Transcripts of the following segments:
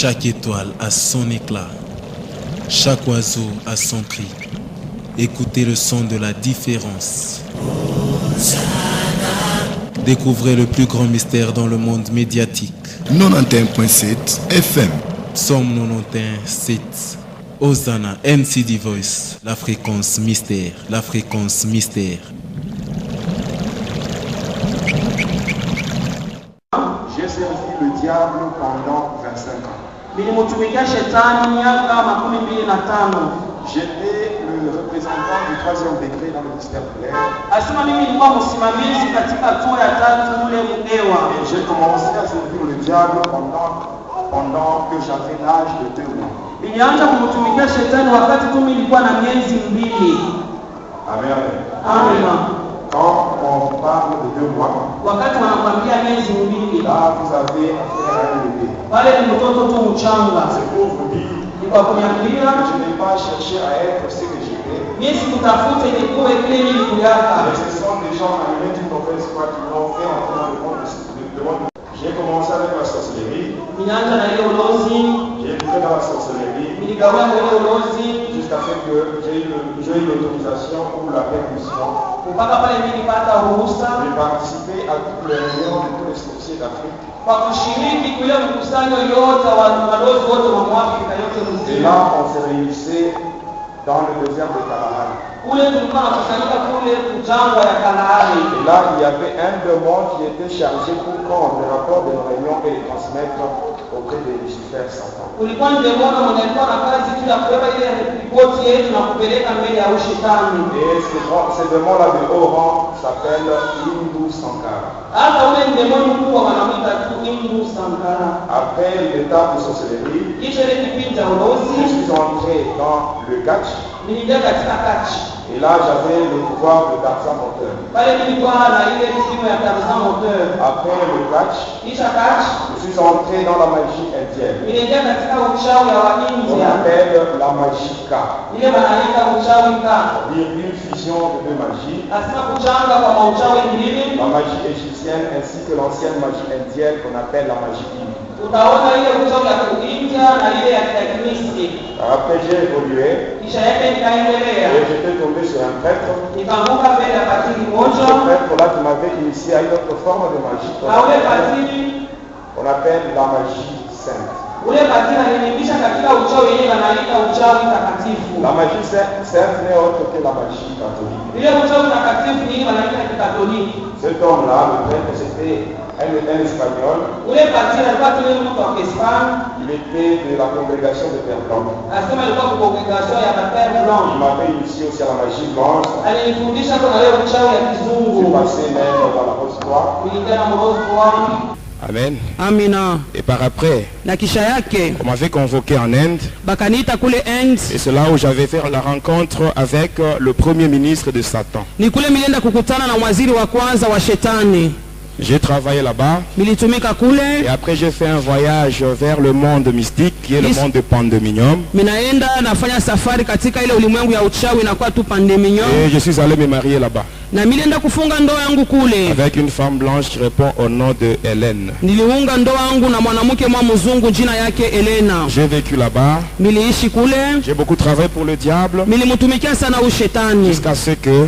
Chaque étoile a son éclat, chaque oiseau a son cri. Écoutez le son de la différence. Découvrez le plus grand mystère dans le monde médiatique. 91.7 FM. Somme 91.7. Hosanna, NCD Voice, la fréquence mystère, la fréquence mystère. J'ai servi le diable pendant 25 ans. J'étais le représentant du 3e degré dans le ministère de l'air. Et j'ai commencé à servir le diable pendant que j'avais l'âge de 2 mois. Amen. Quand on parle de 2 mois, là vous avez affaire à un bébé. C'est pour vous dire que je n'ai pas cherché à être ce que j'étais. Mais ce sont des gens animés d'une mauvaise foi qui m'ont fait entrer dans le monde de monde. J'ai commencé avec la sorcellerie. J'ai écouté dans la sorcellerie jusqu'à ce que j'ai eu l'autorisation ou la permission de participer à toutes les réunions de tous les sorciers d'Afrique. Et là, on se réunissait dans le désert de Kalahari. Et là, il y avait un démon qui était chargé pour prendre le rapport de nos réunions et les transmettre auprès de Lucifer Satan. Et ce démon-là de haut rang s'appelle Hindu Sankara. Après l'étape de sorcellerie, je suis entré dans le catch. Et là, j'avais le pouvoir de Tarzan moteur. Après le catch, je suis entré dans la magie indienne. On appelle la magie K. C'est-à-dire une fusion de 2 magies. La magie égyptienne ainsi que l'ancienne magie indienne qu'on appelle la magie hindu. Après j'ai évolué et j'étais tombé sur un prêtre. Ce prêtre-là qui m'avait initié à une autre forme de magie qu'on appelle la magie sainte. La magie sainte n'est autre que la magie catholique. Cet homme-là, le prêtre, c'était un espagnol. Il était de la congrégation de Père Blanc. Il m'avait initié aussi à la magie blanche. J'ai passé même dans la rose noire. Amen. Amina. Et par après, on m'avait convoqué en Inde. Et c'est là où j'avais fait la rencontre avec le premier ministre de Satan. J'ai travaillé là-bas. Et après j'ai fait un voyage vers le monde mystique qui est le monde de Pandemonium. Et je suis allé me marier là-bas avec une femme blanche qui répond au nom de Hélène. J'ai vécu là-bas. J'ai beaucoup travaillé pour le diable jusqu'à ce que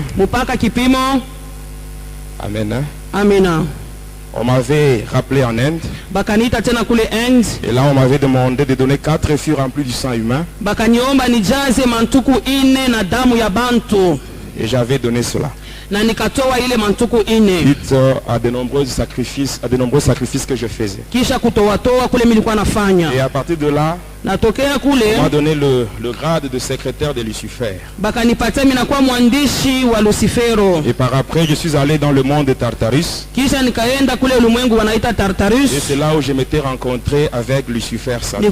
Amen. Amina. On m'avait rappelé en Inde. Et là on m'avait demandé de donner 4 fûts remplis du sang humain. Et j'avais donné cela. Suite à de nombreux sacrifices que je faisais. Et à partir de là, on m'a donné le grade de secrétaire de Lucifer. Et par après, je suis allé dans le monde de Tartarus. Et c'est là où je m'étais rencontré avec Lucifer Satan.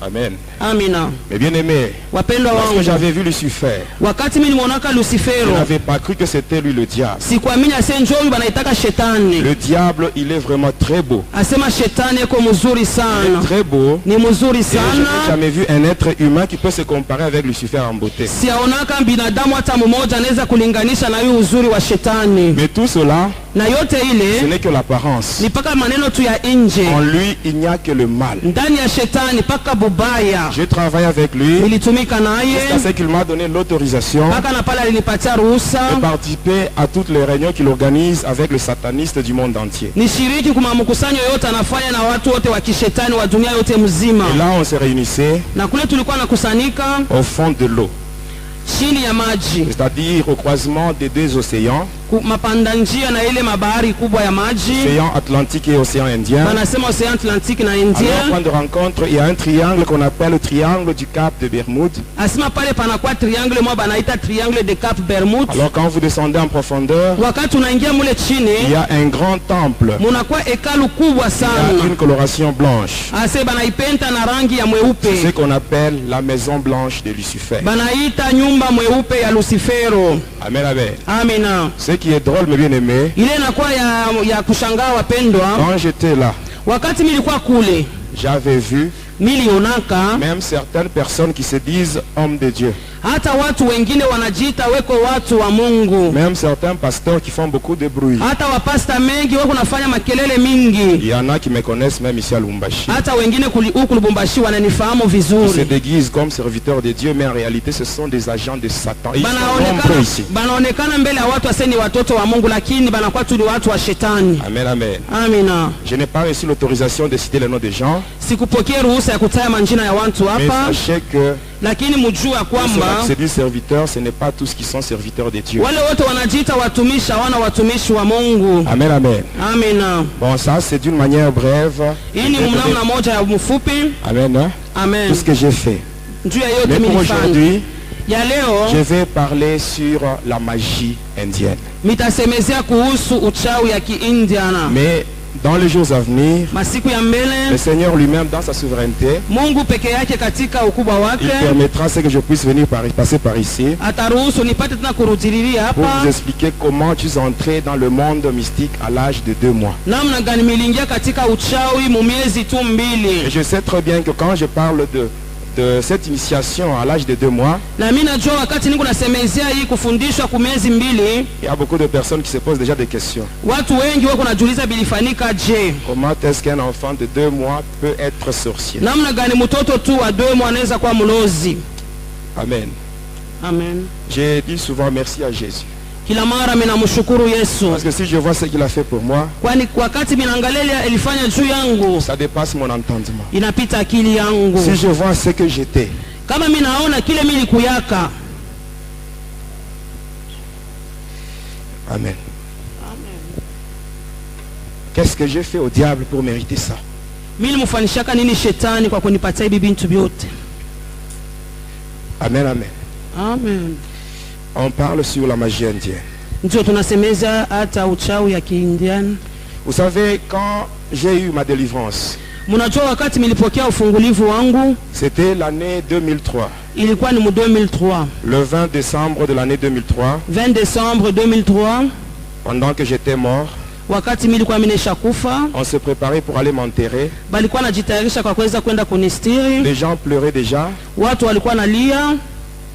Amen. Amina. Mais bien aimé, lorsque j'avais vu Lucifer, je n'avais pas cru que c'était lui le diable. Le diable, il est vraiment très beau. Il est très beau. Et je n'ai jamais vu un être humain qui peut se comparer avec Lucifer en beauté. Mais tout cela, na yote ile ce n'est que l'apparence. ni paka maneno tu ya nje. En lui, il n'y a que le mal. Ndani ya shetani paka bubaya. J'ai travaillé avec lui Nilitumika naye jusqu'à ce qu'il m'a donné l'autorisation paka na pala alinipatia ruhusa de participer à toutes les réunions qu'il organise avec les satanistes du monde entier. nishiriki kuma mkusanyo yote anafanya na watu wote wa kishetani wa dunia yote mzima. Et là, on se réunissait Na kule tulikuwa nakusanyika au fond de l'eau, chini ya maji, c'est-à-dire au croisement des deux océans, mapanda njia na ile mabahari kubwa ya maji, océan Atlantique et océan Indien. wanasema Ocean Atlantique na Alors, India. point de rencontre, il y a un triangle qu'on appelle le triangle du Cap de Bermude. Asema pale panakuwa triangle moja banaita triangle de Cap Bermude. Alors, quand vous descendez en profondeur, Wakati unaingia mule il chini y a un grand temple. munakuwa hekalu kubwa Il y a sana. une coloration blanche. Ase banaipenta na rangi ya C'est ce mweupe, qu'on appelle la maison blanche de Lucifer. banaita nyumba mweupe ya Lucifero. Amen, amen. Amina. Ce qui est drôle, mes bien-aimés, Ile inakuwa ya kushangaa wapendwa. quand j'étais là, Wakati milikuwa kule j'avais vu milionaka même certaines personnes qui se disent hommes de Dieu. hata watu wengine wanajiita weko watu wa Mungu, Même certains pasteurs qui font beaucoup de bruit. hata wapasta mengi wako nafanya makelele Il mingi, y en a qui me connaissent même ici à Lubumbashi. hata wengine huku Lubumbashi wananifahamu Ils se vizuri. déguisent comme serviteurs de Dieu, mais en réalité ce sont des agents de Satan. Ils sont Banaonekana nombreux ici. banaonekana mbele ya watu aseni watoto wa Mungu, lakini banakuwa tu ni watu wa shetani. Amen, amen. Amina. Je n'ai pas reçu l'autorisation de citer le nom des gens, Sikupokea ruhusa ya kutaya manjina ya watu mais hapa, sachez que lakini mjue ya ceux kwamba qui se disent serviteurs, ce n'est pas tous qui sont serviteurs de Dieu. wale wote wanajiita watumishi hawana watumishi wa Mungu. Amen, amen. Amina. Bon, ça c'est d'une manière brève. Hii ni mnamna moja ya mfupi. Amen. Hein? Amen. Tout ce que j'ai fait. Juu ya yote Mais pour milifanya aujourd'hui, ya je leo vais parler sur la magie indienne. mitasemezea kuhusu uchawi ya Kiindiana. Mais dans les jours à venir, Masiku ya le mbele Seigneur lui-même, dans sa souveraineté, Mungu peke yake katika ukubwa il wake permettra ce que je puisse venir passer par ici ataruhusu nipate tena kurudililia pour vous hapa expliquer comment tu es entré dans le monde mystique à l'âge de 2 mois. namna gani milingia katika uchawi mu miezi tu Et mbili. je sais très bien que quand je parle de cette initiation à l'âge de 2 mois, Na mimi najua wakati niko nasemezea hii kufundishwa ku miezi mbili, il y a beaucoup de personnes qui se posent déjà des questions. watu wengi wako najiuliza bilifanika je, Comment est-ce qu'un enfant de 2 mois peut être sorcier? namna gani mtoto tu wa 2 mois anaweza kuwa mlozi? Amen. Amen. J'ai dit souvent merci à Jésus. Kila mara mimi namshukuru Yesu, Parce que si je vois ce qu'il a fait pour moi, kwani wakati minaangalia ilifanya juu yangu ça dépasse mon entendement. inapita akili yangu. Si je vois ce que j'étais, Kama mimi naona kile mimi nilikuyaka. Amen. Qu'est-ce que j'ai fait au diable pour mériter ça? Mimi nimfanishaka nini shetani kwa kunipatia hivi vitu vyote? Amen, amen. Amen. On parle sur la magie indienne. Ndio tunasemeza hata uchawi ya Kiindian. Vous savez, quand j'ai eu ma délivrance, Mnajua wakati nilipokea ufungulivu wangu c'était l'année 2003. ilikuwa ni mu 2003. Le 20 décembre de l'année 2003, 20 décembre 2003, pendant que j'étais mort, wakati mimi nilikuwa nimeshakufa, on se préparait pour aller m'enterrer. balikuwa najitayarisha kwa kuweza kwenda kunistiri. Les gens pleuraient déjà, Watu walikuwa nalia.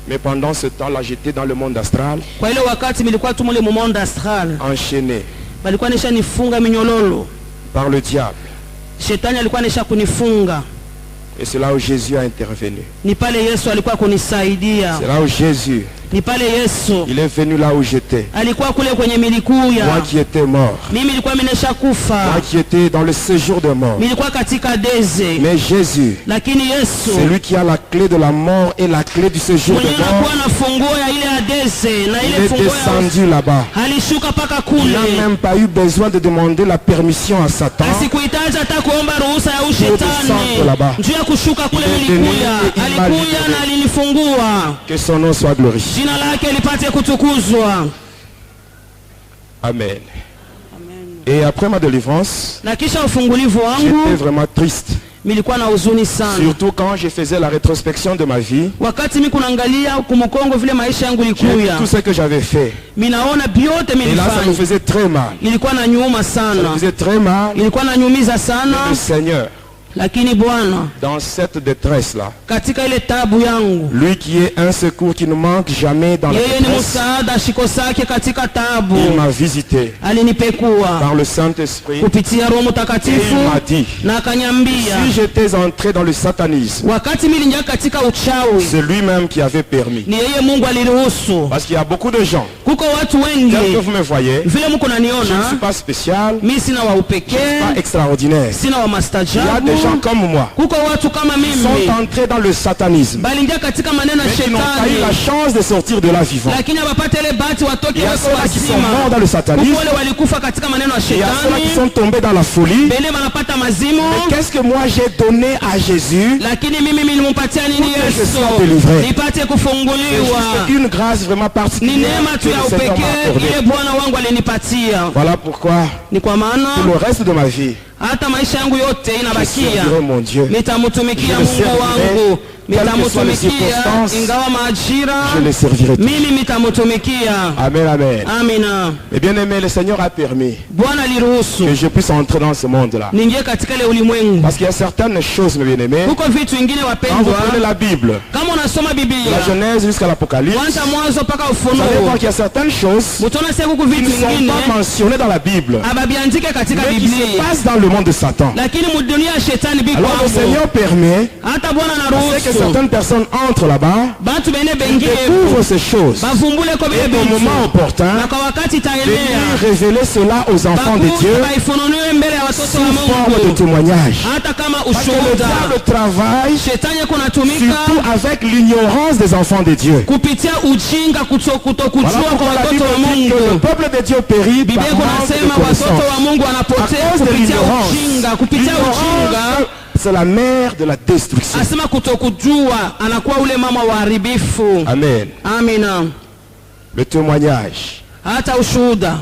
mais pendant ce temps-là, j'étais dans le monde astral, Kwa ile wakati nilikuwa tu mule mu monde astral. enchaîné Balikuwa nisha nifunga minyololo. par le diable. Shetani alikuwa nisha kunifunga. Et c'est là où Jésus a intervenu. Ni pale Yesu alikuwa kunisaidia. C'est là où Jésus, Ni pale Yesu il est venu là où j'étais. alikuwa kule kwenye Moi milikuya. qui étais mort, Mimi nilikuwa nimesha moi kufa. qui étais dans le séjour de mort. Nilikuwa katika deze. Mais Jésus, Lakini Yesu c'est lui qui a la clé de la mort et la clé du séjour mwenye de mort. anakuwa na funguo ya ile ya deze na Il ile est funguo ya descendu là-bas. alishuka paka Il n'a kule. même pas eu besoin de demander la permission à Satan. Asikuhitaji hata kuomba ruhusa ya descendre ushetani là-bas. juu ya kushuka kule Il est venu milikuya. et il m'a Alikuya libéré. na alinifungua. Que son nom soit glorifié. Jina lake lipate kutukuzwa. Amen. Et après ma délivrance, Na kisha ufungulivu j'étais wangu vraiment triste. nilikuwa na huzuni sana. Surtout quand je faisais la rétrospection de ma vie. Wakati mimi kunaangalia kumkongo vile maisha yangu J'ai vu ilikuya. tout ce que j'avais fait. Minaona biote Et là, ça me milifanya. faisait très mal. Ilikuwa na nyuma Ça me sana. faisait très mal. Ilikuwa na nyumiza Le sana. Seigneur, Lakini Bwana, dans cette détresse-là, katika ile tabu yangu, lui qui est un secours qui ne manque jamais dans la yeye ni détresse, msaada shikosake katika tabu, il m'a visité alinipekua par le Saint-Esprit kupitia Roho et Mtakatifu il m'a dit, na akanyambia, si j'étais entré dans le satanisme, wakati mimi nilingia katika uchawi, c'est lui-même qui avait permis. ni yeye Mungu aliruhusu. Parce qu'il y a beaucoup de gens, Kuko watu wengi, tel que vous me voyez, vile mko je ne suis naniona, pas spécial, mimi sina wa pas upekee, extraordinaire. sina wa Il y a mastajabu. des gens comme moi Kuko watu kama qui mimi sont entrés dans le satanisme, balingia katika maneno ya mais qui n'ont pas eu la shetani, chance de sortir de là vivant. lakini hawapate ile bahati watoke Il y a wako ceux-là qui sont wazima. morts dans le satanisme, Kuko wale walikufa katika maneno ya il y a ceux-là qui shetani, sont tombés dans la folie. bele wanapata mazimu. Mais qu'est-ce que moi j'ai donné à Jésus? Lakini mimi nilimpatia nini Pour que je Yesu? sois délivré. Nipate C'est kufunguliwa. juste une grâce vraiment Ni particulière neema que tu ya le Seigneur m'a upekee accordée. ile Bwana wangu alinipatia. Voilà pourquoi, Ni kwa maana pour le reste de ma vie, hata maisha yangu yote je inabakia, servirai mon Dieu. nitamtumikia Je le Mungu servirai, wangu, quelles que soient les nitamtumikia circonstances, ingawa majira, Je le servirai. mimi nitamtumikia. Amen, amen. Amina. Et bien aimé, le Seigneur a permis Bwana aliruhusu que je puisse entrer dans ce monde-là. niingie katika ile ulimwengu. Parce qu'il y a certaines choses, mes bien-aimés, Huko vitu vingine quand vous wapendwa, prenez la Bible, kama unasoma de la Biblia Genèse jusqu'à l'Apocalypse, kwanza mwanzo mpaka vous allez Ufunuo, voir qu'il y a certaines choses mutaona sasa huko qui vitu ne sont vingine pas mentionnées dans la Bible, ababiandike katika mais qui se Biblia, passent dans le monde de Satan. lakini mudunia ya shetani biko Alors le hapo. Seigneur permet Hata Bwana que anaruhusu certaines personnes entrent là-bas, batu bene bengine découvrent ces choses, bavumbule ko bile et au bitu, moment opportun, na kwa wakati venir itaenea révéler cela aux enfants de Dieu baifununiwe mbele ya watoto sous wa forme de Mungu, témoignage. hata kama Parce que le ushuhuda. diable travaille Shetani kunatumika surtout avec l'ignorance des enfants de Dieu. kupitia ujinga, Voilà kutokujua kwa pourquoi la Bible watoto wa dit que le Mungu. peuple de Dieu périt par Biblia manque de kunasema watoto wa connaissance. Mungu À wanapotea cause de kupitia l'ignorance. ujinga, kupitia ujinga. L'ignorance, c'est la mère de la destruction. Asema kutokujua anakuwa ule mama wa haribifu. Amen. Amina. Le témoignage. Hata ushuhuda,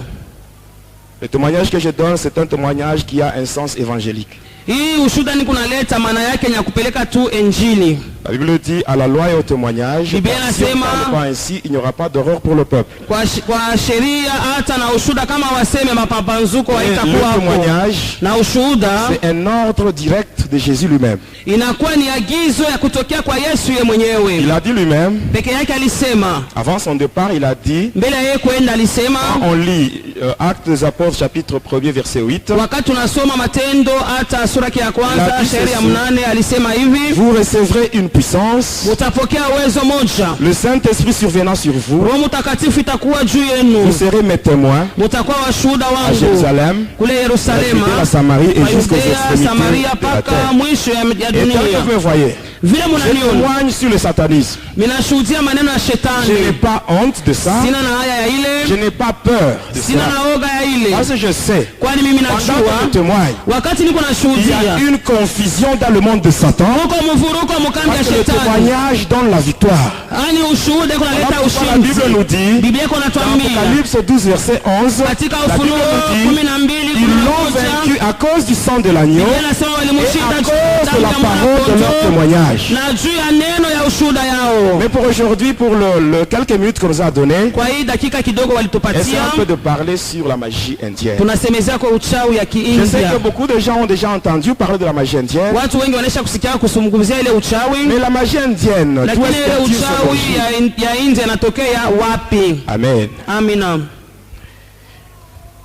Le témoignage que je donne, c'est un témoignage qui a un sens évangélique. hii ushuhuda ni kunaleta maana yake ni ya kupeleka tu Injili. La Bible dit à la loi et au témoignage, Biblia si on ne inasema- parle pas ainsi, il n'y aura pas d'horreur pour le peuple. Kwa sheria hata na ushuhuda kama waseme mapambazuko Et haitakuwa le hapo. témoignage, Na ushuhuda c'est un ordre direct de Jésus lui-même. inakuwa ni agizo ya kutokea kwa Yesu ye mwenyewe. Il a dit lui-même, Peke yake alisema, avant son départ, il a dit, mbele ya yeye kwenda alisema, quand on lit Actes des Apôtres chapitre 1er verset 8, wakati tunasoma Matendo hata sura ya La kwanza Bible shairi ya says- 8 alisema hivi, vous recevrez une puissance, mutapokea uwezo moja, le Saint-Esprit survenant sur vous, Roho Mtakatifu itakuwa juu vous yenu, serez mes témoins mutakuwa washuhuda à wangu Jérusalem, kule la Yerusalema, Judée, la Samarie et jusqu'aux Yudea, extrémités Samaria de la mpaka terre. mwisho ya Et tel que dunia. vous me voyez, Vile je munaniona témoigne sur le satanisme. minashuhudia maneno ya Je n'ai shetani, pas honte de ça, sina na haya ya je ile, n'ai pas peur de sina ça. na oga ya ile, Parce que je sais, kwani mimi pendant que je najua témoigne, wakati niko il y a nashuhudia une confusion dans le monde de Satan, huko mvuruko mkambi ya parce que le shetani, témoignage donne la victoire. yani ushuhuda Voilà kunaleta pourquoi la Bible nous ushindi. dit, Biblia iko dans natuambia Apocalypse 12 verset 11, katika la Bible Ufunuo nous dit, 12 ils l'ont vaincu à cause du sang de l'agneau Biblia inasema et walimshinda à cause de la parole de leur témoignage. na juu ya neno ya ushuhuda yao. Mais pour aujourd'hui, pour le quelques minutes qu'on nous a donné, Kwa hii dakika kidogo essayons walitupatia, un peu de parler sur la magie indienne. tunasemezea kwa uchawi ya Je sais Kiindia. que beaucoup de gens ont déjà entendu parler de la magie indienne, Watu wengi wanaisha kusikia kusumgumzia ile uchawi, mais la magie indienne, d'où lakini ile est-ce qu'elle tire son uchawi origine? ya India inatokea wapi? Amen. Amina.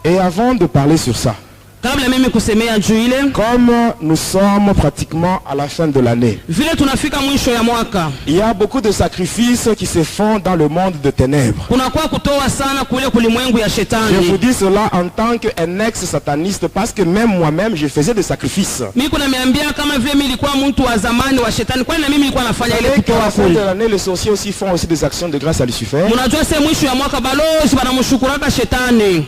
Et avant de parler sur ça, Kabla mimi kusemea juu ile, comme nous sommes pratiquement à la fin de l'année, vile tunafika mwisho ya mwaka, il y a beaucoup de sacrifices qui se font dans le monde de ténèbres. kunakuwa kutoa sana kule kulimwengu ya Je vous shetani. dis cela en tant qu'un ex-sataniste parce que même moi-même, je faisais des sacrifices. Mimi kuna niambia kama vile mimi nilikuwa mtu wa zamani wa shetani, kwani na mimi nilikuwa nafanya ile Et qu'à kutoa la fin de kule. l'année, les sorciers aussi font aussi des actions de grâce à Lucifer. Mnajua sasa mwisho ya mwaka balozi banamshukuraka shetani,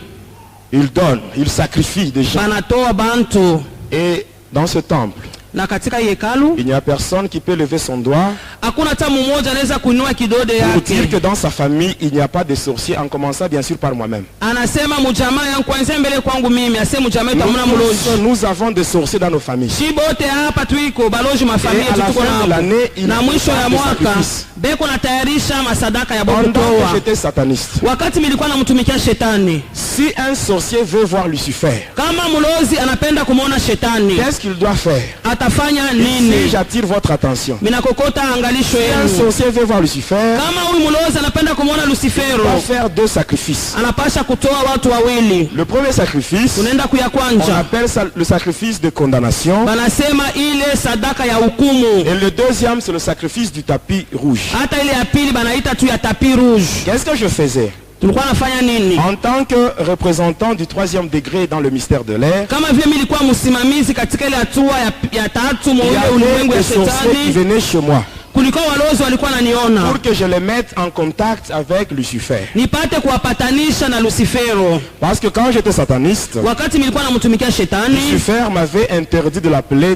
Ils donnent, ils sacrifient des gens. banatoa bantu, Et dans ce temple, na katika hii hekalu il n'y a personne qui peut lever son doigt hakuna hata mmoja anaweza kuinua kidole pour dire que yake. dans sa famille, il n'y a pas de sorciers, en commençant bien sûr par moi-même. Anasema mjamaa yangu kwanza mbele kwangu mimi, asema mjamaa yetu hamna mlozi. Nous avons des sorciers dans nos familles. Shibote hapa tuiko balozi mafamilia Et à la tuko fin de nao. l'année, il Na mwisho ya des mwaka sacrifices. beko natayarisha masadaka ya Pendant que bokutoa. j'étais sataniste, Wakati nilikuwa namtumikia shetani, Si un sorcier veut voir Lucifer, kama mulozi anapenda kumuona shetani, qu'est-ce qu'il doit faire? atafanya Si nini? j'attire votre attention, Minakokota angalisho si un yenu. sorcier veut voir Lucifer, Kama huyu mulozi anapenda kumuona il Lucifero, doit faire 2 sacrifices. anapasha kutoa watu wawili. Le premier sacrifice, Tunaenda kuya on kwanja, appelle ça le sacrifice de condamnation. banasema ile sadaka ya hukumu. Et le deuxième, c'est le sacrifice du tapis rouge. Hata ile ya pili banaita tu ya tapis rouge. Qu'est-ce que je faisais? Tulikuwa nafanya nini? En tant que représentant du 3e degré dans le mystère de l'air, Kama vile mimi nilikuwa msimamizi katika ile hatua ya tatu il y mwa avait ulimwengu ya des sorciers qui shetani, venaient chez moi kulikuwa walozi walikuwa naniona pour que je les mette en contact avec Lucifer. nipate kuwapatanisha na Lucifero. Parce que quand j'étais sataniste, Wakati nilikuwa namtumikia shetani, Lucifer m'avait interdit de l'appeler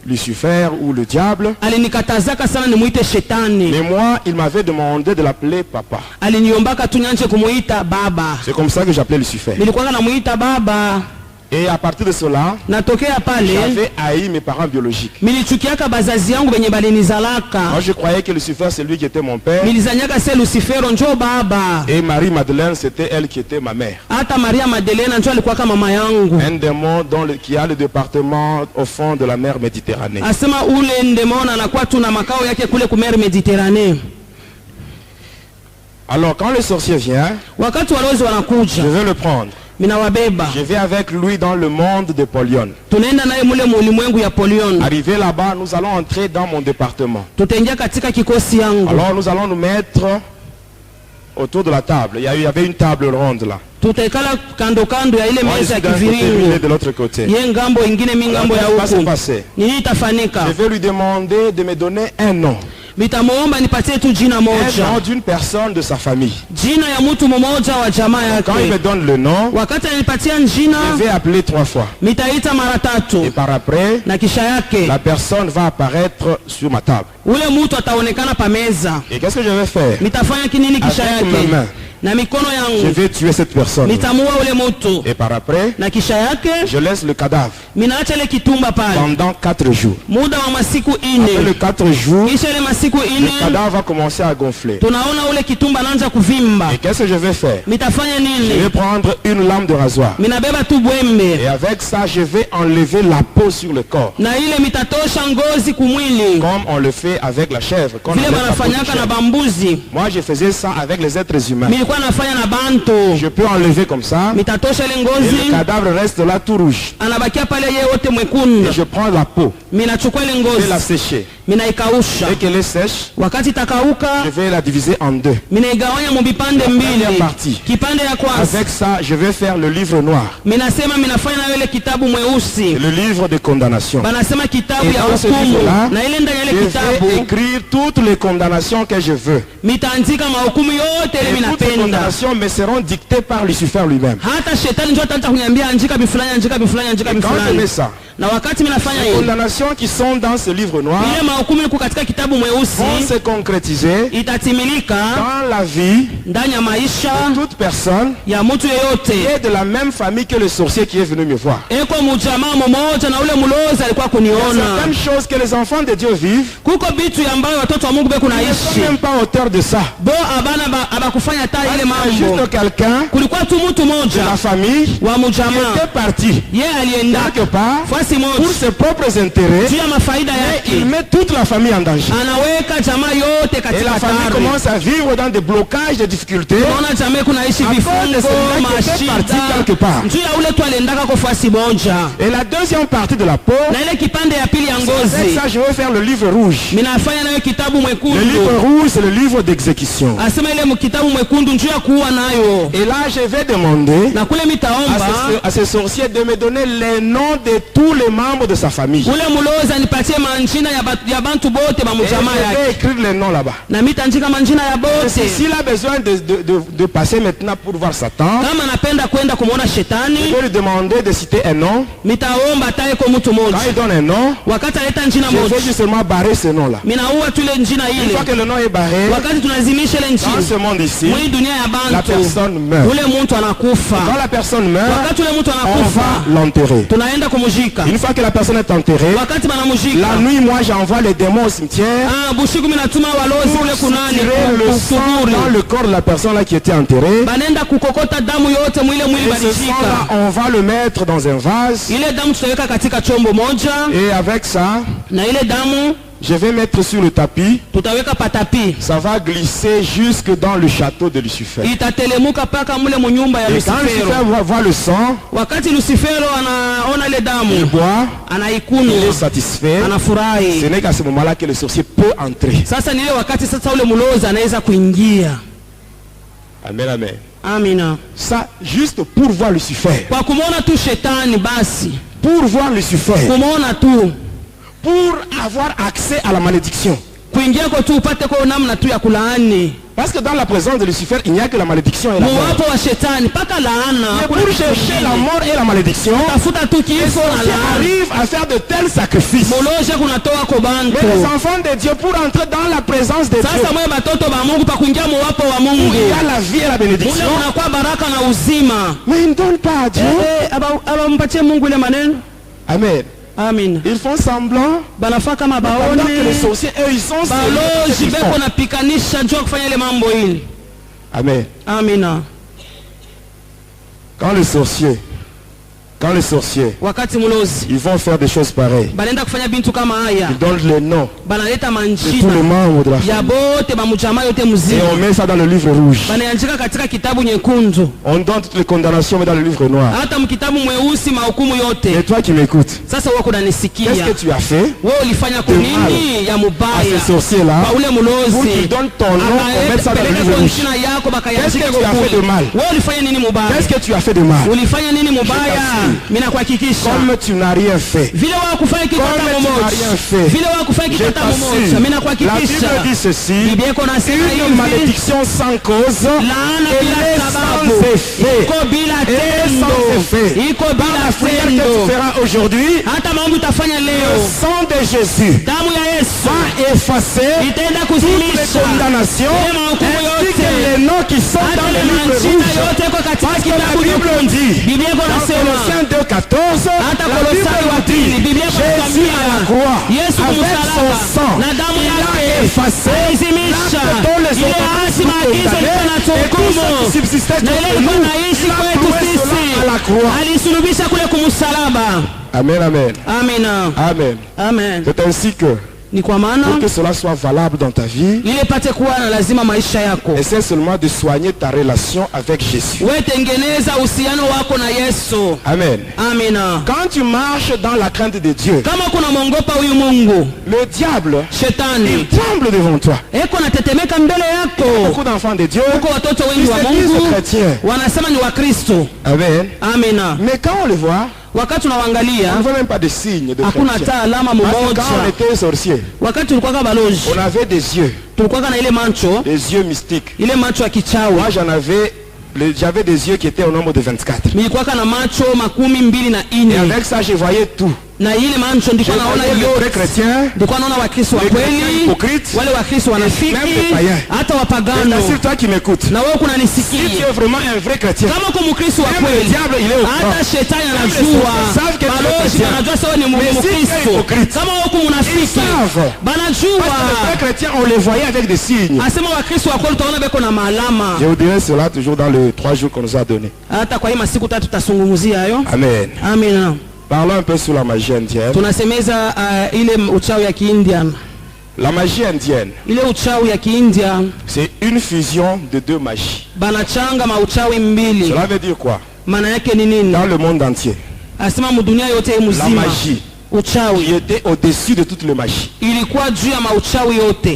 Lucifer ou le diable. alinikatazaka sana nimuite shetani. Mais moi, il m'avait demandé de l'appeler papa. Aliniombaka tu nianje kumuita baba. C'est comme ça que j'appelais Lucifer. Nilikuwa namuita baba. Et à partir de cela, Natokea pale j'avais haï mes parents biologiques. milichukiaka bazazi yangu benye balinizalaka. Moi, je croyais que Lucifer, c'est lui qui était mon père. Nilizanyaka se Lucifero njo baba. Et Marie-Madeleine, c'était elle qui était ma mère. Hata Maria Madelena njo alikuwa kama mama yangu. Un démon qui a le département au fond de la mer Méditerranée. Asema ule ndemona anakuwa tu na makao yake kule kumeri Mediterranee. Alors quand le sorcier vient, Wakati walozi je wanakuja, vais le prendre. minawabeba. Je vais avec lui dans le monde de Polion. Tunaenda naye mule mulimwengu ya Polion. Arrivé là-bas, nous allons entrer dans mon département. Tutaingia katika kikosi yangu. Alors nous allons nous mettre autour de la table. Il y avait une table ronde là. Tutaikala kando kando ya ile Moi, je meza suis ya d'un côté, lui, il est kiviringo. de l'autre côté. Ye ngambo ingine mi ngambo ya Alors, qu'est-ce qui va se huku. passer? Nini itafanika? Je vais lui demander de me donner un nom. Mitamuomba nipatie tu jina Un nom moja. d'une personne de sa famille. Jina ya mtu mmoja wa jamaa Quand il me yake. donne le nom, Wakati ananipatia jina, je vais appeler 3 fois. mitaita mara Et tatu. par après, Na kisha yake, la personne va apparaître sur ma table. ule mtu ataonekana pa meza. Et qu'est-ce que je vais faire? Mitafanya kinini kisha Avec mes yake? mains, Na mikono je yangu. vais tuer cette personne. Mitamua ule mtu. Et par après, Na kisha yake, je laisse le cadavre minaacha ile kitumba pale. pendant 4 jours. Muda wa masiku Après les ine. 4 jours, Kisha ile masiku le ine, cadavre va commencer à gonfler. tunaona ule kitumba anaanza kuvimba. Et qu'est-ce que je vais faire? Mitafanya Je vais nini? prendre une lame de rasoir. Minabeba tu bwembe. Et avec ça, je vais enlever la peau sur le corps. Na ile mitatosha ngozi kumwili. Comme on le fait avec la chèvre. Quand on Vile enlève la peau du banafanyaka na chèvre. bambuzi. Moi, je faisais ça avec les êtres humains. Milikuwa nafanya na bantu. Je peux enlever comme ça. Mitatosha ile Et le ngozi. cadavre reste là tout rouge. Anabakia pale yeye wote mwekundu. Et je prends la peau. Minachukua ile Je vais la ngozi. sécher. Minaikausha. Dès qu'elle est sèche, Wakati itakauka, je vais la diviser en 2. minaigawanya mu vipande première mbili. partie. Kipande ya kwanza Avec ça, je vais faire le livre noir. minasema minafanya nayo ile kitabu Et mweusi. le livre de condamnation. Banasema kitabu Et ya dans ce hukumu. livre-là, Na ile ndani ya Je ile vais kitabu écrire toutes les condamnations que je veux. mitaandika mahukumu yote ile Et toutes les minapenda. condamnations me seront dictées par Lucifer lui-même. Hata shetani ndio ataanza kuniambia andika bifulani, andika bifulani, andika Et quand je bifulani. mets ça, Na wakati minafanya les hiyo, condamnations qui sont dans ce livre noir ile mahukumu iko katika kitabu vont mweusi se concrétiser itatimilika dans la vie ndani ya maisha de toute personne ya mtu qui yeyote. est de la même famille que le sorcier qui est venu me voir. Eko mujamaa mmoja na ule mlozi alikuwa Il y a kuniona. certaines choses que les enfants de Dieu vivent, Kuko bitu ambayo watoto wa Mungu beko ils ne sont naishi. même pas auteurs de ça. Bo abana abakufanya hata ile Il y a juste mambo. quelqu'un Kulikuwa tu mtu de la mmoja famille wa qui mujamaa. était parti Yeye alienda quelque part fasi pour moja ses propres intérêts. juu ya mafaida Il yake. met toute la famille en danger. Anaweka jamaa yote Et katika la famille hatari. commence à vivre dans des blocages, des difficultés. Unaona jamaa kunaishi Encore vifungo, de celui-là qui était parti quelque mashida. part. Juu ya ule tu aliendaka kwa fasi moja. Et la deuxième partie de la peau, Na ile kipande ya pili ya avec ngozi ça je vais faire le livre rouge. minafanya nayo kitabu Le livre mwekundu. rouge, c'est le livre d'exécution. Asema ile mkitabu mwekundu njuu ya kuua nayo. Et là, je vais demander Na kule mitaomba à ce sorcier de me donner les noms de tous les membres de sa famille. ule mulozi anipatie manjina ya bantu bote ba Et mujamaa je vais yake. écrire les noms là-bas. Na mitaandika manjina ya bote. S'il a besoin de passer maintenant pour voir Satan, Kama napenda kwenda kumuona je shetani, vais lui demander de citer un nom. mitaomba ataye kwa mtu Quand mmoja. il donne un nom, Wakati aleta njina je vais moja, justement barrer ce nom-là. minaua tu ile njina Une ile. fois que le nom est barré, Wakati tunazimisha ile dans ce njina monde ici, mwi dunia la personne meurt. Quand la personne meurt, on va l'enterrer. Une fois que la personne est enterrée, la nuit, moi j'envoie les démons au cimetière pour tirer le sang dans le corps de la personne là qui était enterrée. Et ce sang-là, on va le mettre dans un vase. Et avec ça, je vais mettre sur le tapis. Ça va glisser jusque dans le château de Lucifer. Et quand Lucifer voit le sang, il boit, il est satisfait. Ce n'est qu'à ce moment-là que le sorcier peut entrer. Amen, amen. Amina. Ça, juste pour voir Lucifer. Pour voir Lucifer. Pour avoir accès à la malédiction. Parce que dans la présence de Lucifer, il n'y a que la malédiction et la mort. Mais pour chercher la mort et la malédiction, les sorciers arrivent à faire de tels sacrifices. Mais les enfants de Dieu, pour entrer dans la présence de Dieu, où il y a la vie et la bénédiction, mais ils ne donnent pas à Dieu. Amen. Amen. Ils font semblant. Pendant que les sorciers, eux, ils sont Amen. Amen. Quand les sorciers, ils vont faire des choses pareilles. Ils donnent les noms de tous les membres de la famille. Et on met ça dans le livre rouge. On donne toutes les condamnations mais dans le livre noir. Et toi qui m'écoutes, qu'est-ce que tu as fait de mal à ces sorciers-là pour qu'ils donnent ton nom, on met ça dans le livre rouge? Qu'est-ce que tu as fait de mal? Qu'est-ce que tu as fait de mal? Comme tu n'as rien fait, je la Bible dit ceci: une malédiction sans cause et sans effet. Dans la prière que tu feras aujourd'hui, le sang de Jésus va effacer toutes les condamnations ainsi que les noms qui sont dans le livre rouge. Parce que la Bible dit dans 2, 14, la Bible dit Jésus à la croix, avec son sang, il a effacé l'acte dont les autres sont condamnés, et tout ce qui subsistait contre nous, il a cloué cela à la croix. Amen, amen. Amen. Amen. Amen. C'est ainsi que pour que cela soit valable dans ta vie, essaie seulement de soigner ta relation avec Jésus. Amen. Quand tu marches dans la crainte de Dieu, le diable, il tremble devant toi. Il y a beaucoup d'enfants de Dieu qui se disent chrétiens. Amen. Mais quand on le voit, on ne voit même pas de signes de chrétien. Parce que quand on était sorcier, on avait des yeux mystiques. Moi j'avais des yeux qui étaient au nombre de 24. Et avec ça je voyais tout. Je voyais les vrais chrétiens, les chrétiens hypocrites, même les païens. Et c'est toi qui m'écoutes. Si tu es vraiment un vrai chrétien, même le diable il est au courant. Même les sorciers savent que tu es chrétien. Mais si tu es hypocrite, ils savent. Parce que les vrais chrétiens, on les voyait avec des signes. Je vous dirai cela toujours dans les 3 jours qu'on nous a donnés. Amen. Amen. Parlons un peu sur la magie indienne. La magie indienne, c'est une fusion de 2 magies. Cela veut dire quoi? Dans le monde entier, la magie qui était au-dessus de toutes les magies,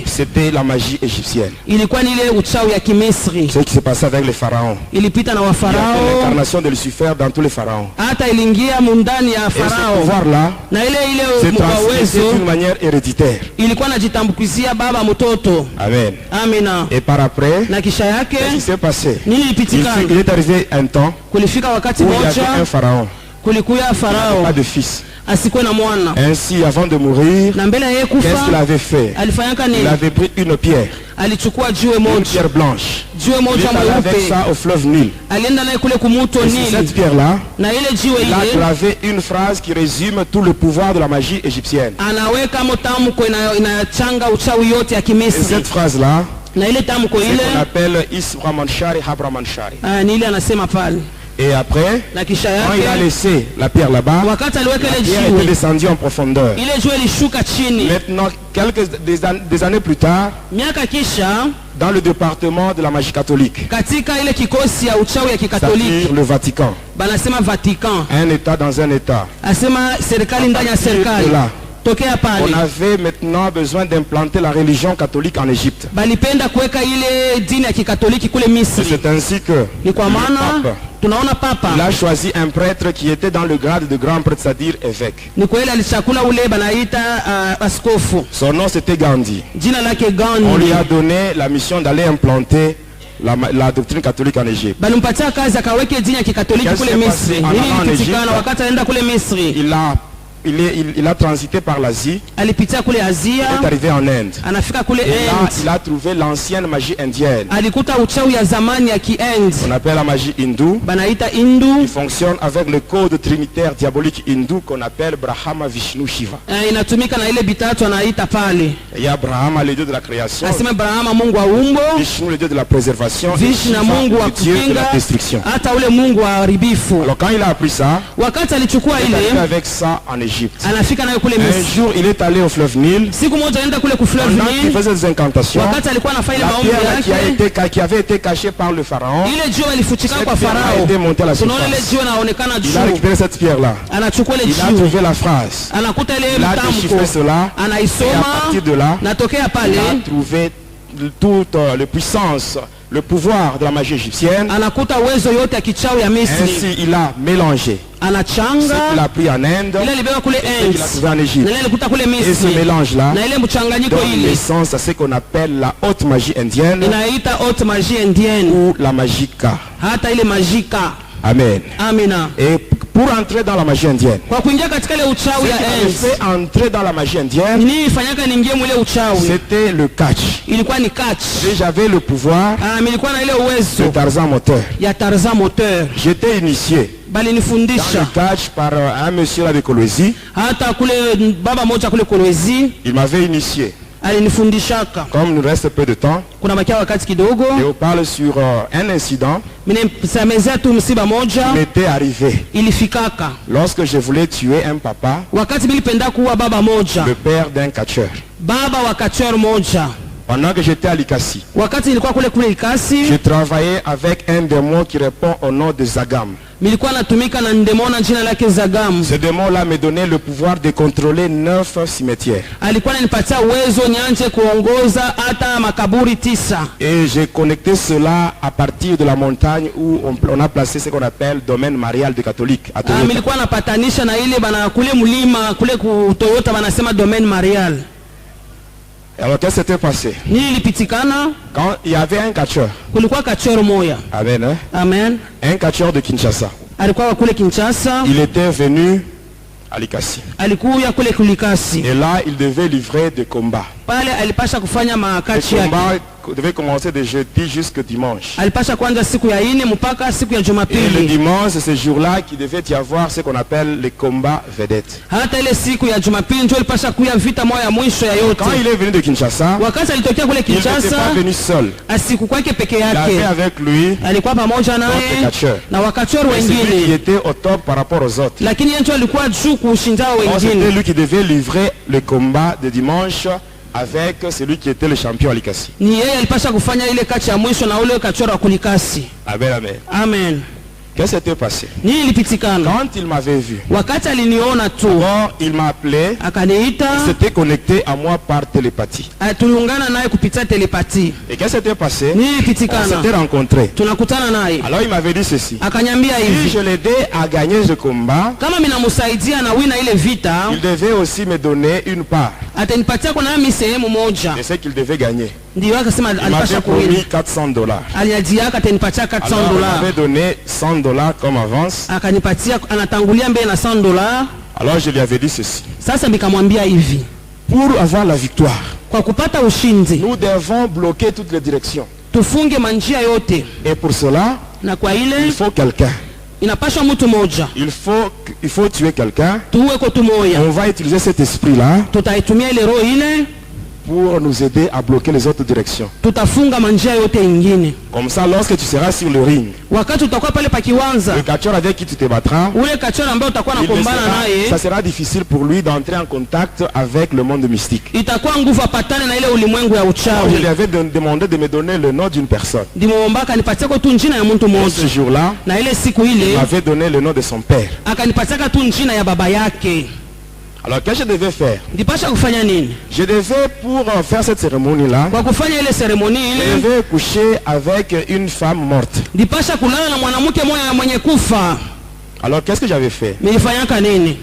c'était la magie égyptienne. Ce qui s'est passé avec les pharaons. Il y a l'incarnation de Lucifer dans tous les pharaons. Et ce pouvoir-là s'est transmis d'une manière héréditaire. Amen. Et par après, qu'est-ce qui s'est passé? Il est arrivé un temps où il y avait un pharaon. kulikuya Farao pas de fils. asikuwe na mwana. Ainsi, avant de mourir, Na mbele yeye qu'est-ce qu'il kufa avait fait? alifanyaka Il nini? avait pris une pierre, Alichukua jiwe une moja, pierre blanche. jiwe Il moja est allé avec mweupe, ça au fleuve Nil. alienda naye kule kumuto Et sur cette Nili, pierre-là, na ile jiwe il a ile gravé une phrase qui résume tout le pouvoir de la magie égyptienne. anaweka tamko inachanga uchawi yote ya Et Kimisri, cette phrase-là, na ile tamko c'est qu'on ile appelle Isbramanshari Habramanshari. ni ile anasema pale. Et après, Na kisha quand il a yake laissé la pierre là-bas, wakati aliweka la ile pierre était jiwe, descendue en profondeur. ile jiwe ilishuka chini. Maintenant, des années plus tard, Miaka kisha dans le département de la magie catholique, katika ile kikosi ya uchawi ya Kikatoliki c'est-à-dire le Vatican, banasema Vatican, un État dans un État, asema serikali ndani ya serikali. là, Tokea on pale avait maintenant besoin d'implanter la religion catholique en Égypte. balipenda kuweka ile dini ya Kikatoliki kule Et Misri. c'est ainsi que Ni kwa le maana pape, tunaona papa il a choisi un prêtre qui était dans le grade de grand prêtre, c'est-à-dire évêque. ni kweli alichakula ule banaita askofu, Son nom c'était Gandhi. jina lake On lui a Gandhi. donné la mission d'aller implanter la doctrine catholique en Égypte. Balimpatia kazi akaweke dini ya Kikatoliki Qu'est-ce kule qui s'est Misri. passé en Nini allant en ilipitikana Egypte? wakati anaenda kule Misri? Il a transité par l'Asie, Alipitia kule il est Asia, arrivé en Inde. anafika kule Et là, End, il a trouvé l'ancienne magie indienne. alikuta uchawi ya zamani ya Ki-End On appelle la magie hindoue. banaita Hindu. Il fonctionne avec le code trinitaire diabolique hindou qu'on appelle Brahma, Vishnu, Shiva. Inatumika na ile bitatu anaita pale, Et il y a Brahma, le dieu de la création, asema Brahma Mungu wa umbo, Vishnu, le dieu de la préservation, et Vishnu na Shiva, Mungu wa le dieu de la kukinga, destruction. hata ule Mungu wa haribifu. Alors quand il a appris ça, Wakati alichukua il est arrivé ile avec ça en Égypte. anafika nayo kule Un Misri. jour, il est allé au fleuve Nil. Siku moja anaenda kule kufleuve Pendant qu'il Nil, faisait des incantations, wakati alikuwa anafanya ile la maombi pierre qui yake, avait été cachée par le pharaon, ile jiwe alifuchikana kwa cette pierre a Farao. été montée à la Tunaona ile surface. jiwe inaonekana Il a juu, récupéré cette pierre-là. anachukua ile Il a jiwe, trouvé la phrase. anakuta ile Il a déchiffré mtamko, cela. Et à anaisoma, partir de là, natokea il a pale trouvé toute la puissance, le pouvoir de la magie égyptienne. anakuta uwezo yote ya kichawi ya Misri, Ainsi, il a mélangé ce qu'il anachanga a pris en Inde ile alibeba kule et ce qu'il a End trouvé en na Égypte. ile alikuta kule Et ce Misri, mélange-là na ile mchanganyiko donne ile naissance à ce qu'on appelle la haute magie indienne inaita haute magie indienne, ou la magika. hata ile magika. Amen. Amina. Et pour entrer dans la magie indienne, Kwa kuingia katika ile ce uchawi qui ya avait End, fait entrer dans la magie indienne, nini ifanyaka niingie mwile uchawi? c'était le catch. Ilikuwa ni catch. Et j'avais le pouvoir Nilikuwa na ile de uwezo Tarzan moteur. ya Tarzan moteur, J'étais initié dans balinifundisha le catch par un monsieur là de Kolwezi. hata kule baba moja kule Kolwezi Il m'avait initié. alinifundishaka. Comme il nous reste peu de temps, Kuna bakia wakati kidogo, et on parle sur un incident minisamezea tu msiba moja qui m'était arrivé. ilifikaka Lorsque je voulais tuer un papa, wakati nilipenda kuwa baba moja, le père d'un catcheur. baba wa kachor moja. Pendant que j'étais à Likasi, Wakati nilikuwa kule Ikasi, je travaillais avec un démon qui répond au nom de Zagam. nilikuwa natumika na ndemona jina lake Zagam. Ce démon-là me donnait le pouvoir de contrôler 9 cimetières. Alikuwa ananipatia uwezo nyanje kuongoza hata makaburi 9. Et j'ai connecté cela à partir de la montagne où on a placé ce qu'on appelle domaine marial des catholiques à Toyota. Nilikuwa napatanisha na ile bana kule mlima kule ku Toyota banasema domaine marial. Alors qu'est-ce qui s'était passé? Nini ilipitikana? Quand il y avait un catcheur, Kulikuwa kachoro moya. amen, hein? Amen. Un catcheur de Kinshasa, Alikuwa kule Kinshasa, il était venu à Likasi. alikuya kule Kulikasi. Et là, il devait livrer des combats. Pale alipasha kufanya Les makachi yake. combats devaient commencer de jeudi jusqu'à dimanche. Alipasha kwanza siku ya ine mpaka siku ya Et le Jumapili. dimanche, c'est ce jour-là qu'il devait y avoir ce qu'on appelle les combats vedettes. Hata ile siku ya Jumapili ndio alipasha kuya vita moja ya mwisho ya yote. Quand il est venu de Kinshasa, Wakati alitokea kule il n'était Kinshasa, pas venu seul. asiku kwake peke Il avait yake. avec lui Alikuwa pamoja d'autres naye catcheurs. na wakachoro Et c'est lui qui wengine. était au top par rapport aux autres. Lakini yeye ndio alikuwa juu kushinda Donc, c'était wengine. lui qui devait livrer le combat de dimanche avec celui qui était le champion à Likasi. Ni yeye alipasha kufanya ile kachi ya mwisho na ule kachoro wa Kulikasi. Amen, amen. Amen. Qu'est-ce qui s'était passé? Nini ilipitikana? Quand il m'avait vu, Wakati aliniona tu, alors il m'a appelé, akaniita, il s'était connecté à moi par télépathie. tuliungana naye kupitia telepati. Et qu'est-ce qui s'était passé? Nini On ilipitikana? s'était rencontrés. Tunakutana naye. Alors il m'avait dit ceci. Akanyambia Si hivi, je l'aidais à gagner ce combat, kama minamsaidia na wina ile vita, il devait aussi me donner une part. atanipatia kuna mimi sehemu moja. C'est ce qu'il devait gagner. Ndio akasema Il alipasha m'avait promis kuwini. $400. Aliadia atanipatia $400. Alors il m'avait donné $100 comme avance. Akanipatia anatangulia mbele na $100. Alors je lui avais dit ceci. Sasa nikamwambia hivi. Pour avoir la victoire, Kwa kupata ushindi, nous devons bloquer toutes les directions. tufunge manjia yote. Et pour cela, Na kwa il ile faut quelqu'un. inapasha mtu moja. Il faut tuer quelqu'un. Tuwe kwa tumoya. On va utiliser cet esprit-là Tutaitumia ile roho ile, pour nous aider à bloquer les autres directions. tutafunga manjia yote ingine. Comme ça, lorsque tu seras sur le ring, Wakati utakuwa pale pa kiwanza, le catcheur avec qui tu te battras, ule kachora ambaye utakuwa nakombana naye, ça sera difficile pour lui d'entrer en contact avec le monde mystique. itakuwa nguvu apatane na ile ulimwengu ya Alors, je uchawi. lui avais demandé de me donner le nom d'une personne. Ndimwomba akanipatia tu njina ya mtu Et mmoja. ce jour-là, Na ile siku il ile m'avait donné le nom de son père. akanipatia tu njina ya baba yake. Alors, qu'est-ce que je devais faire? Ndipasha kufanya nini? Je devais, pour faire cette cérémonie-là, Kwa kufanya ile seremoni je ile, devais coucher avec une femme morte. ndipasha kulala na mwanamke mmoja mwenye kufa. Alors, qu'est-ce que j'avais fait? Nilifanyaka nini?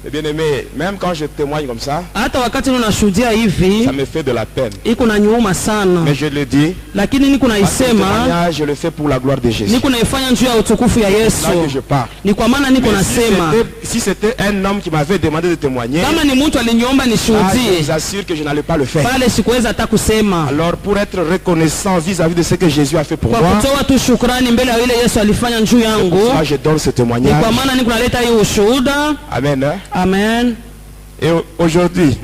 Eh bien aimé, même quand je témoigne comme ça, Hata wakati ninashuhudia hivi, ça me fait de la peine. iko na nyuma sana. Mais je le dis, Lakini niko parce que ce naisema, témoignage, je le fais pour la gloire de Jésus. niko naifanya njoo ya utukufu ya Là que Yesu. je parle. Ni kwa maana niko Mais nasema, si c'était un homme qui m'avait demandé de témoigner, kama ni mtu aliniomba je nishuhudie, vous assure que je n'allais pas le faire. pale sikuweza hata kusema. Alors pour être reconnaissant vis-à-vis de ce que Jésus a fait pour Kwa moi, kutoa tu shukrani mbele ya ile Yesu alifanya juu yangu, moi je donne ce ni témoignage. kwa maana niko naleta hiyo ushuhuda. Amen. Hein? Amen. Et aujourd'hui,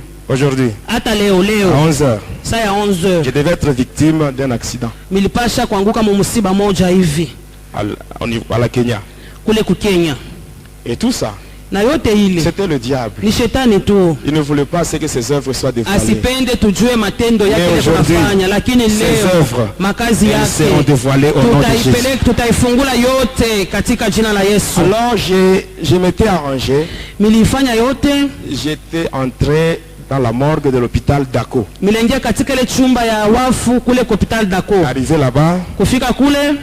Hata leo à 11h, saa ya 11h je devais être victime d'un accident milipasha kuanguka mumusiba moja hivi à la Kenya. kule kukenya, Et tout ça, na yote ile c'était le diable. ni shetani tu. Il ne voulait pas que ses œuvres soient dévoilées. Asipende tujue matendo yake Mais ile aujourd'hui, tunafanya, lakini ses leo œuvres, makazi elles seront yake dévoilées au nom de Jésus. tutaipeleka, tutaifungula yote katika jina la Yesu. Alors je m'étais arrangé, Milifanya yote, j'étais entré dans la morgue de l'hôpital Dako. milengia katika ile chumba ya wafu kule kwa hospital Dako. Arrivé là-bas, Kufika kule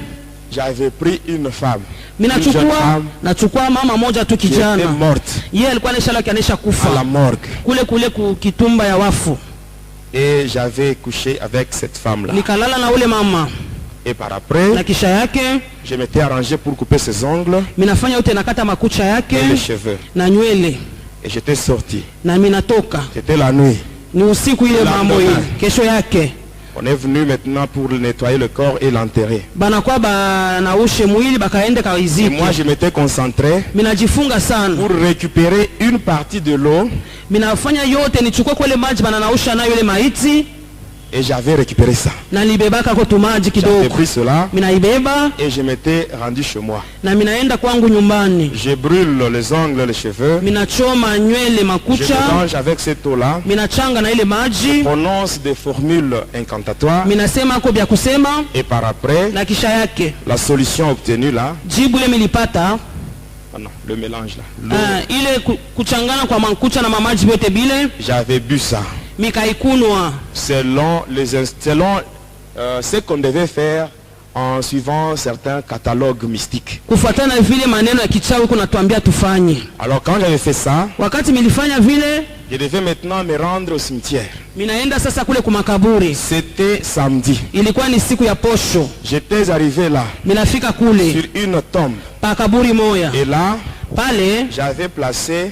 j'avais pris une femme, une jeune minachukua femme nachukua mama moja tu qui était kijana, morte yeye alikuwa anisha à la kufa morgue. kule kitumba ya wafu. Et j'avais couché avec cette femme-là. Nikalala na ule mama, Et par après, na kisha yake je m'étais arrangé pour couper ses ongles minafanya yote, nakata makucha yake et les cheveux. na nywele Et j'étais sorti. na minatoka. C'était la nuit. Ni usiku ile mambo ile. Kesho yake On est venu maintenant pour nettoyer le corps et l'enterrer. banakuwa banaushe mwili bakaende Et kaiziki. moi, je m'étais concentré Minajifunga sana, pour récupérer une partie de l'eau. minafanya yote nichukue kwele maji bananausha nayo ile maiti, Et j'avais récupéré ça. na nibebaka kwa tumaji J'avais kidogo, pris cela minaibeba et je m'étais rendu chez moi. na minaenda kwangu nyumbani, Je brûle les ongles, les cheveux. minachoma nywele Je makucha, mélange avec cette eau-là. minachanga na ile maji, Prononce des formules incantatoires. minasema ako vya kusema, Et par après, na kisha yake la solution obtenue là. jibu ile milipata. Ah non, le mélange là. L'eau. Ile kuchangana kwa mankucha na mamaji vyote bile J'avais bu ça. mikaikunwa Selon ce qu'on devait faire en suivant certains catalogues mystiques. kufuatana vile maneno ya kichawi kunatuambia tufanye. Alors quand j'avais fait ça, Wakati milifanya vile, je devais maintenant me rendre au cimetière. minaenda sasa kule kumakaburi. C'était samedi. Ilikuwa ni siku ya posho, J'étais arrivé là, minafika kule sur une tombe. pa kaburi moya Et là, pale, j'avais placé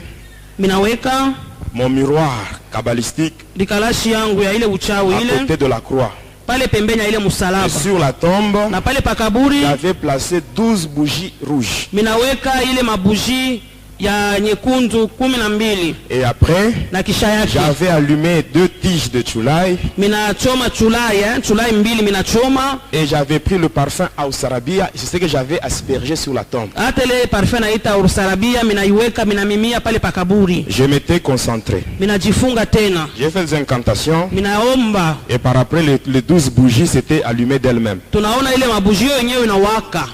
minaweka mon miroir kabbalistique likalashi yangu ya ile uchawi à ile côté de la croix. pale pembeni ya ile Et msalaba, sur la tombe, na pale pa kaburi j'avais placé 12 bougies rouges. minaweka ile mabuji ya nyekundu 12, Et après, na kisha yake j'avais allumé 2 tiges de chulai minachoma chulai mbili minachoma. et j'avais pris le parfum Ausarabia. C'est ce que j'avais aspergé sur la tombe. Hata ile parfum naita urusarabia minaiweka minamimia pale pa kaburi, Je m'étais concentré. minajifunga tena, J'ai fait des incantations minaomba. et par après les 12 bougies s'étaient allumées d'elles-mêmes. Tunaona ile mabujio yenyewe inawaka.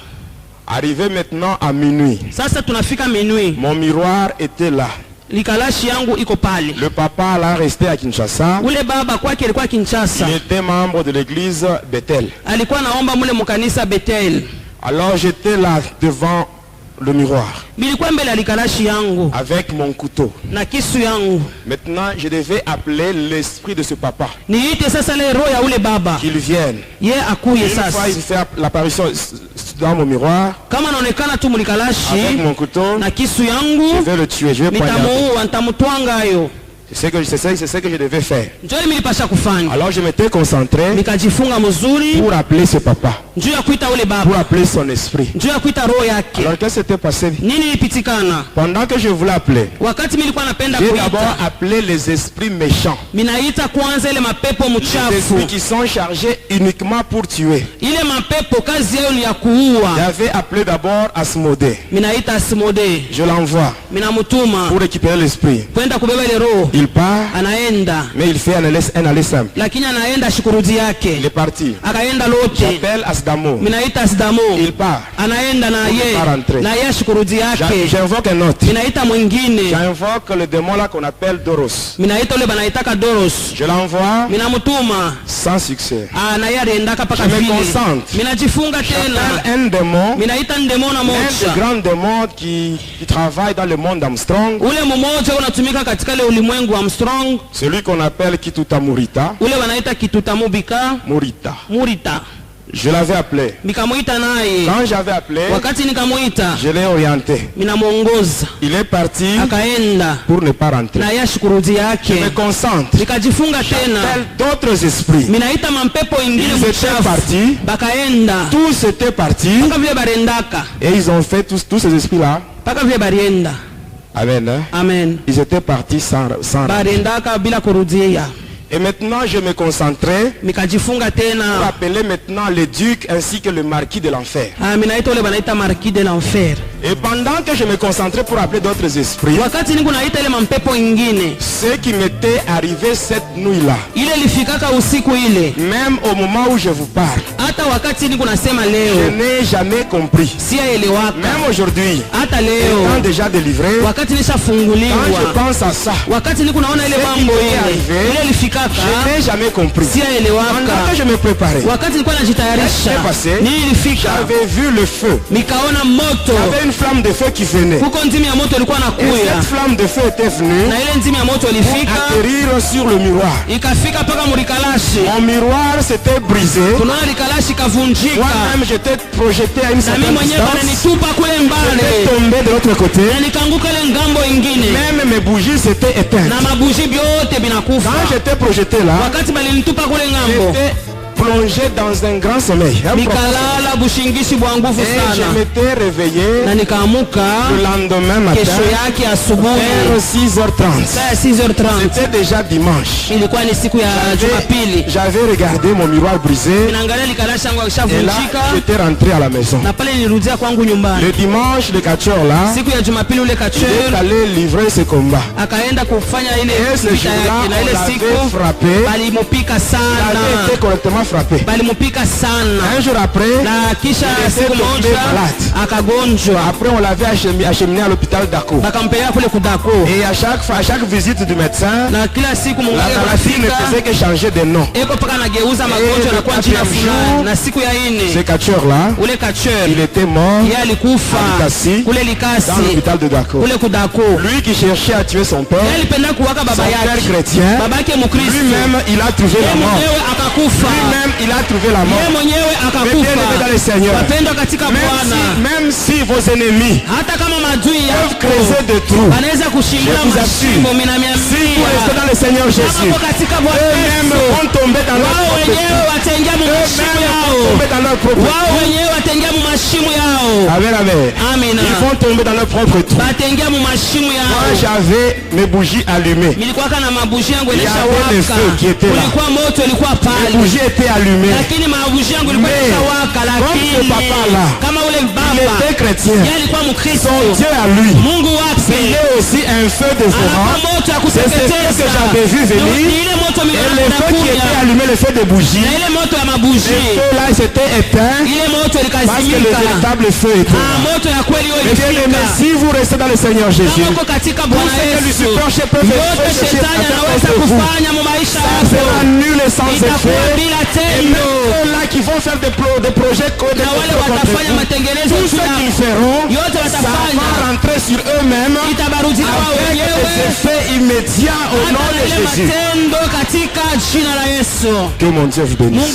Arrivé maintenant à minuit, Sasa tunafika minui, mon miroir était là. likalashi yangu iko pale. Le papa là resté à Kinshasa. Ule baba kwake alikuwa Kinshasa, Il était membre de l'église Bethel. alikuwa naomba mule mukanisa Bethel. Alors j'étais là devant le miroir. Milikuwa mbele ya likalashi yangu avec mon couteau. na kisu yangu. Maintenant, je devais appeler l'esprit de ce papa. Niite sasa le roho ya ule baba. Qu'il vienne. Ye akuye Une sasa. fois, il fait l'apparition dans mon miroir. Kama naonekana tu mulikalashi Avec mon couteau, na kisu je yangu, vais le tuer, je vais poignarder. nitamuua, nitamutwanga yo. C'est ce que je devais faire. Njoo milipasha kufanya. Alors je m'étais concentré Nikajifunga mzuri pour appeler ce papa, njoo ya kuita ule pour baba, appeler son esprit. njoo ya kuita roho yake. Alors qu'est-ce qui s'était passé? Nini ilipitikana? Pendant que je voulais appeler, Wakati milikuwa napenda j'ai d'abord kuita, appelé les esprits méchants. minaita kwanza ile mapepo Les mchafu. esprits qui sont chargés uniquement pour tuer. Ile mapepo kazi yao ni ya kuua. J'avais appelé d'abord Asmodée. Minaita Asimode, Je l'envoie minamutuma pour récupérer l'esprit. kwenda kubeba ile roho. Il part, Anaenda mais il fait un aller simple. lakini anaenda shukurudi Il yake, est parti. akaenda lote. J'appelle Asdamo. Minaita Asdamo, Il part. anaenda na ye na ye shukurudi yake. J'invoque un autre. Minaita mwingine, J'invoque le démon là qu'on appelle Doros. minaita ule banaitaka Doros, Je l'envoie minamutuma sans succès. na ye aliendaka paka Je me vile. concentre. Minajifunga tena, J'appelle un démon, minaita ndemona un moja, des grands démons qui travaille dans le monde d'Armstrong. ule mmoja unatumika katika ile ulimwengu wa Armstrong, Celui qu'on appelle Kituta Murita. ule wanaita Kitutamubika Murita. Murita. Je l'avais appelé. Nikamuita naye, Quand j'avais appelé, wakati nikamuita je l'ai orienté. minamuongoza, Il est parti akaenda pour ne pas rentrer. na ye shukurudi Je yake. me concentre. Nikajifunga tena, J'appelle d'autres esprits. minaita mampepo ingine Ils étaient mchafu, partis. bakaenda Tous étaient partis. paka vile barendaka, Et ils ont fait tous ces esprits-là. paka vile barienda. Amen. Hein? Amen, Ils étaient partis sans barendaka bila kurudia. Et maintenant, je me concentrais Nikajifunga pour tena, appeler maintenant le duc ainsi que le marquis de l'enfer. minaita ule banaita marquis de l'enfer. Et pendant que je me concentrais pour appeler d'autres esprits, Wakati niko naita ile mampepo ingine, ce qui m'était arrivé cette nuit-là, ile lifikaka usiku ile, même au moment où je vous parle, hata wakati niko nasema je leo n'ai jamais compris. siyaelewaka, Même aujourd'hui, hata étant leo déjà délivré, wakati quand je nishafunguliwa, pense à ça, wakati niko naona ile mambo ile lifikaka je n'ai jamais compris. Pendant siyaelewaka. que je me préparais, Wakati nilikuwa najitayarisha, Qu'est-ce qui s'est passé? nini ilifika, j'avais vu le feu. nikaona moto, Il y avait une flamme de feu qui venait. huko nzimi ya moto ilikuwa Et nakuya, cette flamme de feu était venue na ile nzimi ya moto ilifika atterrir sur le miroir. ikafika mpaka murikalashi. Mon miroir s'était brisé. Tunaona likalashi kavunjika, Moi-même, j'étais projeté à une na mimi certaine mwenyewe distance. bananitupa kule J'étais mbali, tombé de l'autre côté. na nikaanguka ile ngambo ingine, Même mes bougies s'étaient éteintes. na mabuji vyote binakufa. Quand j'étais projeté là, Wakati balinitupa kule ngambo, j'étais plongé dans un grand sommeil. Un profond. nikalala bushingishi bwa nguvu Et je sana, m'étais réveillé na nikaamuka le lendemain kesho matin yake asubuhi vers 6h30. saa ya 6h30. C'était déjà dimanche. Ilikuwa ni siku ya Jumapili. J'avais regardé mon miroir brisé Ninaangalia likalashi yangu et là akishavunjika, j'étais rentré à la maison. na pale nilirudia kwangu nyumbani. Le dimanche, le catcheur là, Siku ya Jumapili ule il est kacheur allé livrer ce combat. akaenda kufanya ile Et ce vita jour-là, yake, na on ile l'avait siku frappé. balimupika Il avait été sana, correctement frappé. balimupika sana, Un jour après, na kisha il était siku tombé moja malade. akagonjwa, Après on l'avait acheminé à l'hôpital d'Ako. bakampeleka kule kudako, Et à chaque visite du médecin, na kila siku la mungali maladie ne faisait anafika que changer de nom. eko mpaka anageuza magonjwa na kuwa jina fulani. Na siku ya Ce ine catcheur-là, ule kacheur il était mort yeye alikufa à Likasi, kule dans Likasi l'hôpital de Dako. kule kudako. Lui qui cherchait à tuer son père, Yeye alipenda kuwaka baba son père yake, chrétien, babake Mkristo, lui-même il a trouvé yeye la mort. mwenyewe akakufa, Lui-même il a trouvé la yeye mort. mwenyewe Bien-aimés dans le akakufa. Seigneur, Wapendwa katika Bwana, même si vos ennemis hata kama maadui peuvent yako creuser des trous, wanaweza kushinda Je vous assure, mashimo, si vous restez dans le Seigneur Jésus, kama katika Bwana eux-mêmes Yesu, vont tomber dans leur wao propre wenyewe wataingia mu mashimo Eux-mêmes vont yao, tomber dans leur propre wao wenyewe wataingia mu mashimo yao. Amen, amen. Amina, Ils vont tomber dans leur propre trou. bataingia mu mashimo Moi, yao. j'avais mes bougies allumées. Milikuwaka na mabuji yangu Il y ilisha avait le feu qui waka, était là. kulikuwa moto ilikuwa Les pale, bougies étaient allumées. lakini mabuji yangu ilikuwa Mais, ilisha waka, comme lakini ce papa-là, kama ule Il baba était chrétien. yeye alikuwa Mkristo, Son Dieu à lui, Mungu wake il est aussi un feu de anakuwa Zoran. moto ya C'est ce que kuteketeza. j'avais vu venir. Ni ile moto Et le feu qui était minakuya, allumé, le feu de bougie, na ile moto ya le mabuji, feu là, il s'était éteint ile moto parce que le ilikazimika. véritable feu était là. Moto ya kweli hiyo Mais bien aimé, ilifika. si vous restez dans le Seigneur Jésus, Kama uko katika tout Bwana ce que Yesu, l'usurpateur peut yote faire shetani anaweza contre vous, kufanya mu maisha ça yako sera nul et sans itakuwa effet. bila Et tendo. même ceux-là qui vont faire des projets Na wale contre watafanya vous, matengenezo tout ce juu qu'ils yako, feront, yote ça va watafanya rentrer sur eux-mêmes avec des effets immédiats au nom de Jésus. Que mon Dieu vous bénisse.